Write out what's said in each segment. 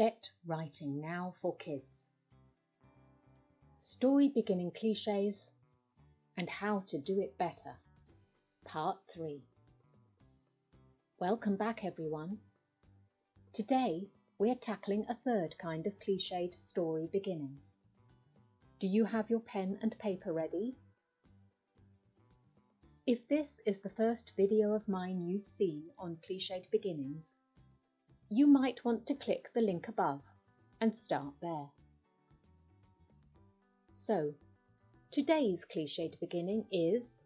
Get writing now for kids. Story beginning cliches and how to do it better. Part 3. Welcome back everyone. Today we're tackling a third kind of cliched story beginning. Do you have your pen and paper ready? If this is the first video of mine you've seen on cliched beginnings, you might want to click the link above and start there. So, today's cliched beginning is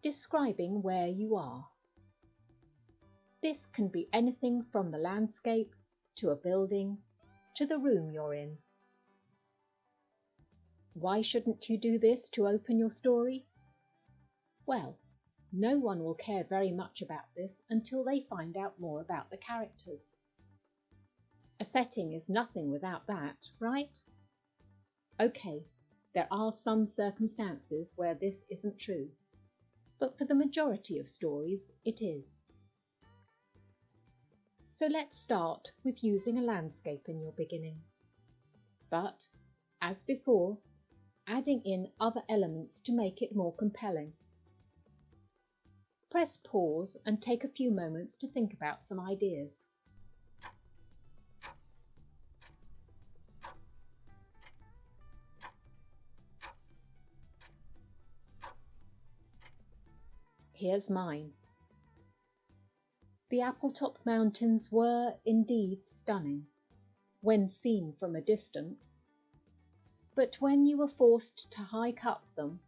describing where you are. This can be anything from the landscape to a building to the room you're in. Why shouldn't you do this to open your story? Well, no one will care very much about this until they find out more about the characters. A setting is nothing without that, right? Okay, there are some circumstances where this isn't true, but for the majority of stories it is. So let's start with using a landscape in your beginning. But, as before, adding in other elements to make it more compelling. Press pause and take a few moments to think about some ideas. Here's mine. The Appletop Mountains were indeed stunning, when seen from a distance, but when you were forced to hike up them,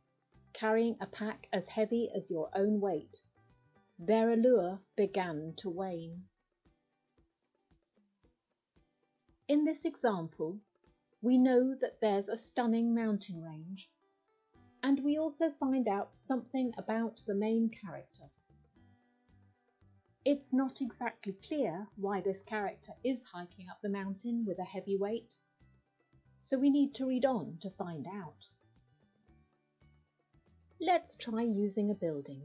carrying a pack as heavy as your own weight, their allure began to wane. In this example, we know that there's a stunning mountain range, and we also find out something about the main character. It's not exactly clear why this character is hiking up the mountain with a heavy weight, so we need to read on to find out. Let's try using a building.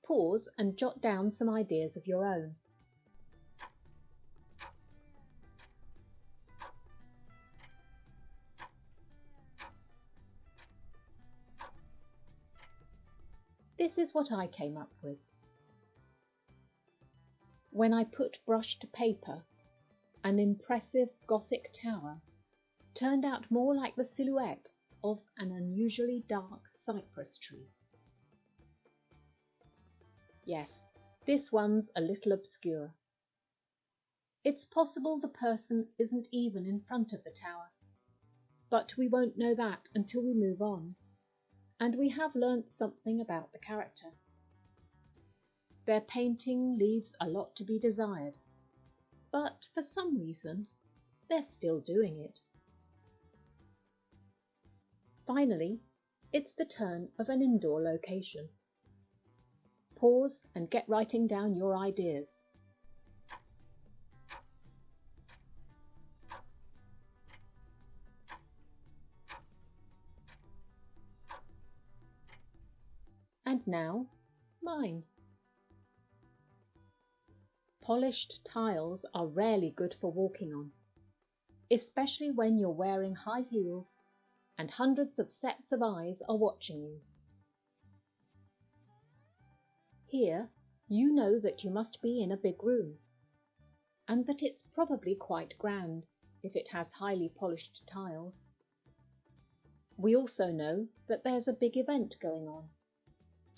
Pause and jot down some ideas of your own. This is what I came up with. When I put brush to paper, an impressive Gothic tower turned out more like the silhouette of an unusually dark cypress tree. Yes, this one's a little obscure. It's possible the person isn't even in front of the tower, but we won't know that until we move on, and we have learnt something about the character. Their painting leaves a lot to be desired, but for some reason, they're still doing it. Finally, it's the turn of an indoor location. Pause and get writing down your ideas. And now, mine. Polished tiles are rarely good for walking on, especially when you're wearing high heels and hundreds of sets of eyes are watching you. Here, you know that you must be in a big room, and that it's probably quite grand if it has highly polished tiles. We also know that there's a big event going on,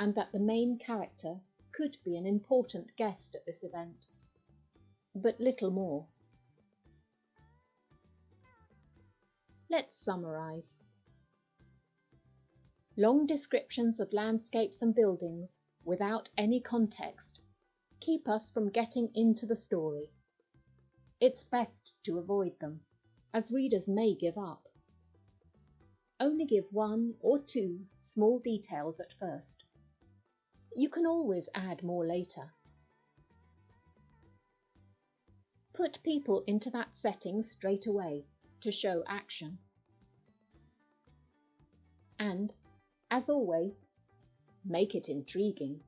and that the main character could be an important guest at this event, but little more. Let's summarise. Long descriptions of landscapes and buildings without any context keep us from getting into the story. It's best to avoid them, as readers may give up. Only give one or two small details at first. You can always add more later. Put people into that setting straight away to show action. And, as always, make it intriguing.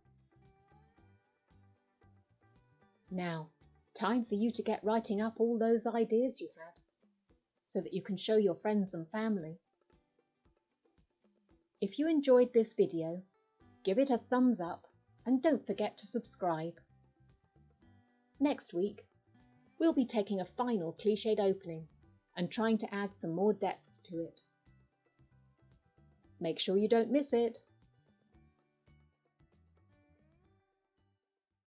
Now, Time for you to get writing up all those ideas you had, so that you can show your friends and family. If you enjoyed this video, give it a thumbs up and don't forget to subscribe. Next week, we'll be taking a final clichéd opening and trying to add some more depth to it. Make sure you don't miss it.